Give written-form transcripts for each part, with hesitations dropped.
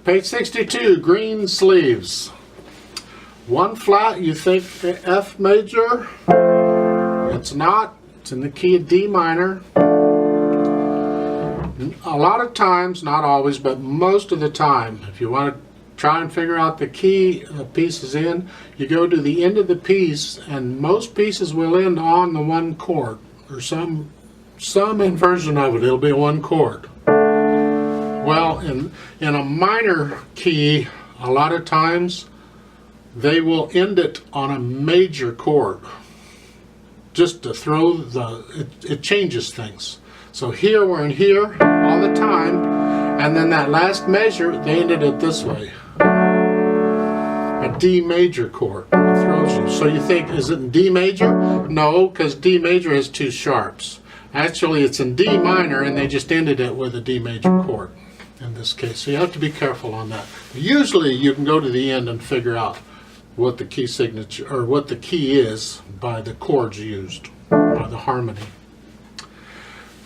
Page 62, Greensleeves. One flat, you think F major. It's not. It's in the key of D minor. A lot of times, not always, but most of the time, if you want to try and figure out the key the piece is in, you go to the end of the piece, and most pieces will end on the one chord, or some inversion of it. It'll be one chord. Well, in a minor key, a lot of times they will end it on a major chord, just to throw it changes things. So here we're in here all the time, and then that last measure they ended it this way, a D major chord. It throws you. So you think, is it in D major? No, because D major has two sharps. Actually, it's in D minor, and they just ended it with a D major chord in this case. So you have to be careful on that. Usually, you can go to the end and figure out what the key signature or what the key is by the chords used, by the harmony.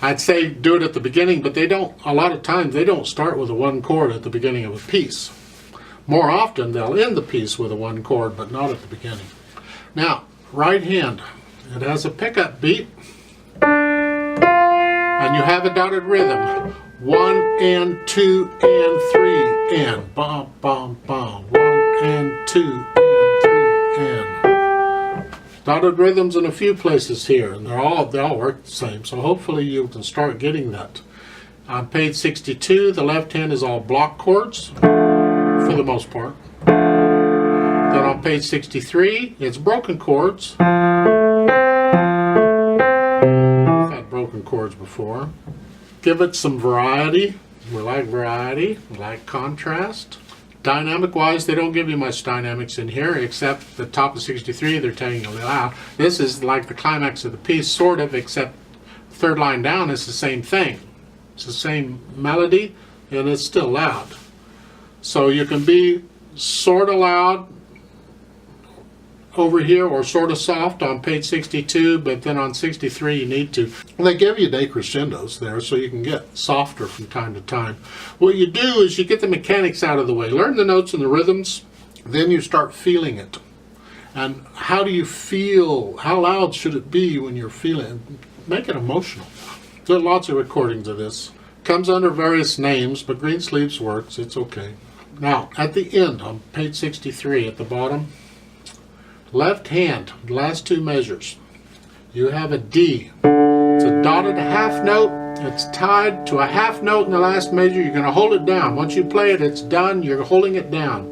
I'd say do it at the beginning, but they don't. A lot of times they don't start with a one chord at the beginning of a piece. More often they'll end the piece with a one chord, but not at the beginning. Now, right hand, it has a pickup beat, and you have a dotted rhythm. 1 and 2 and 3 and bum bum bum. 1 and 2 and 3 and. Dotted rhythms in a few places here, and they all work the same. So hopefully you can start getting that. On page 62, the left hand is all block chords for the most part. Then on page 63, it's broken chords. I've had broken chords before. Give it some variety. We like variety. We like contrast. Dynamic wise, they don't give you much dynamics in here, except the top of 63, they're telling you loud. This is like the climax of the piece, sort of, except third line down is the same thing. It's the same melody, and it's still loud. So you can be sort of loud over here, or sort of soft on page 62, but then on 63 you need to. Well, they give you decrescendos there, so you can get softer from time to time. What you do is you get the mechanics out of the way. Learn the notes and the rhythms, then you start feeling it. And how do you feel? How loud should it be when you're feeling it? Make it emotional. There are lots of recordings of this. Comes under various names, but Greensleeves works. It's okay. Now, at the end, on page 63, at the bottom, left hand, last two measures, you have a D. It's a dotted half note. It's tied to a half note in the last measure. You're going to hold it down. Once you play it, it's done. You're holding it down.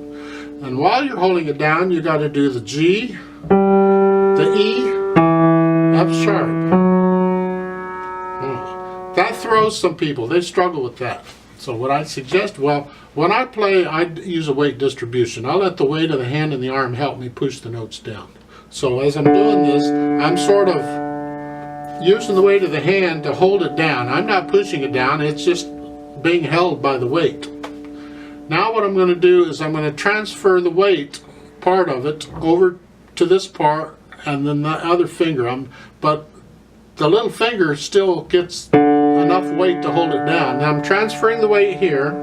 And while you're holding it down, you got to do the G, the E, F sharp. That throws some people. They struggle with that. So what I suggest, well, when I play, I use a weight distribution. I let the weight of the hand and the arm help me push the notes down. So as I'm doing this, I'm sort of using the weight of the hand to hold it down. I'm not pushing it down, it's just being held by the weight. Now what I'm going to do is I'm going to transfer the weight, part of it, over to this part, and then the other finger. But the little finger still gets enough weight to hold it down. Now I'm transferring the weight here,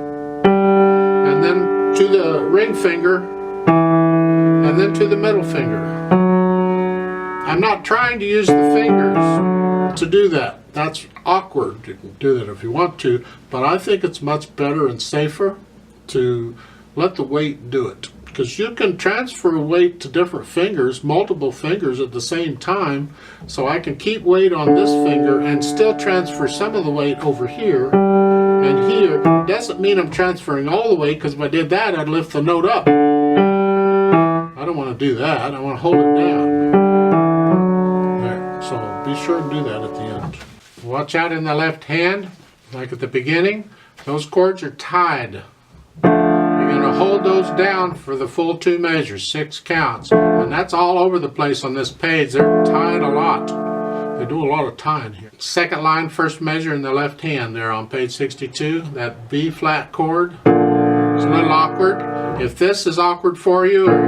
and then to the ring finger, and then to the middle finger. I'm not trying to use the fingers to do that. That's awkward. You can do that if you want to, but I think it's much better and safer to let the weight do it. Because you can transfer weight to different fingers, multiple fingers at the same time, so I can keep weight on this finger and still transfer some of the weight over here and here. Doesn't mean I'm transferring all the weight, because if I did that, I'd lift the note up. I don't want to do that. I want to hold it down. There. So be sure to do that at the end. Watch out in the left hand, like at the beginning. Those chords are tied. You're going to hold those down for the full two measures, 6 counts. And that's all over the place on this page. They're tied a lot. They do a lot of tying here. Second line, first measure in the left hand there on page 62. That B flat chord. It's a little awkward. If this is awkward for you, or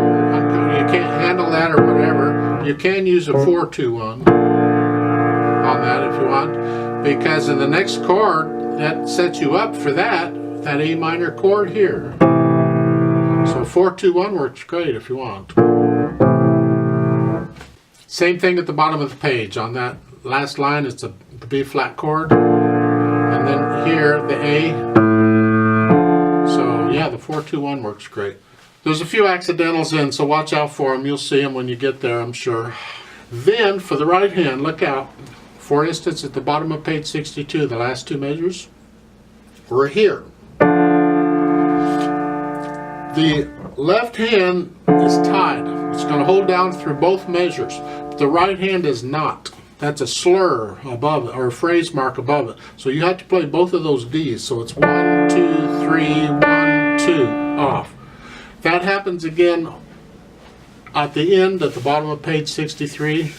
you can't handle that or whatever, you can use a 4-2-1 on that if you want. Because in the next chord, that sets you up for that A minor chord here. So 4-2-1 works great if you want. Same thing at the bottom of the page. On that last line, it's the B flat chord, and then here the A. So yeah, the 4-2-1 works great. There's a few accidentals in, so watch out for them. You'll see them when you get there, I'm sure. Then for the right hand, look out. For instance, at the bottom of page 62, the last two measures, we're here. The left hand is tied. It's going to hold down through both measures. The right hand is not. That's a slur above it, or a phrase mark above it. So you have to play both of those D's. So it's 1, 2, 3, 1, 2, off. That happens again at the end, at the bottom of page 63.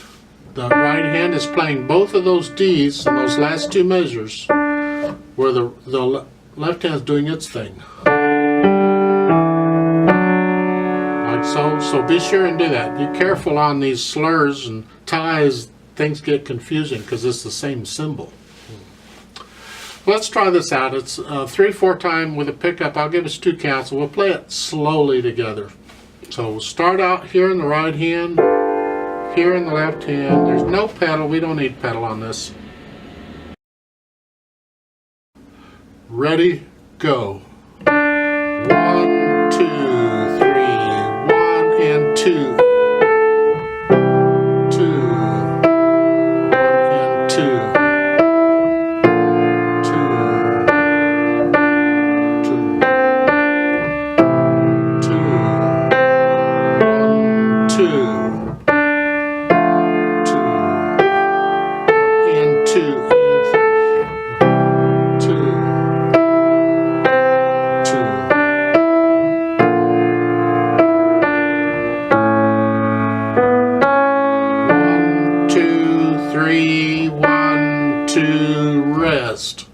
The right hand is playing both of those D's in those last two measures, where the left hand is doing its thing. Like so. So be sure and do that. Be careful on these slurs and ties. Things get confusing because it's the same symbol. Let's try this out. It's 3/4 time with a pickup. I'll give us 2 counts, and we'll play it slowly together. So we'll start out here in the right hand, here in the left hand. There's no pedal. We don't need pedal on this. Ready, go. 1, 2, 3, 1 and 2. 2, 1 and 2. 1, 2, rest.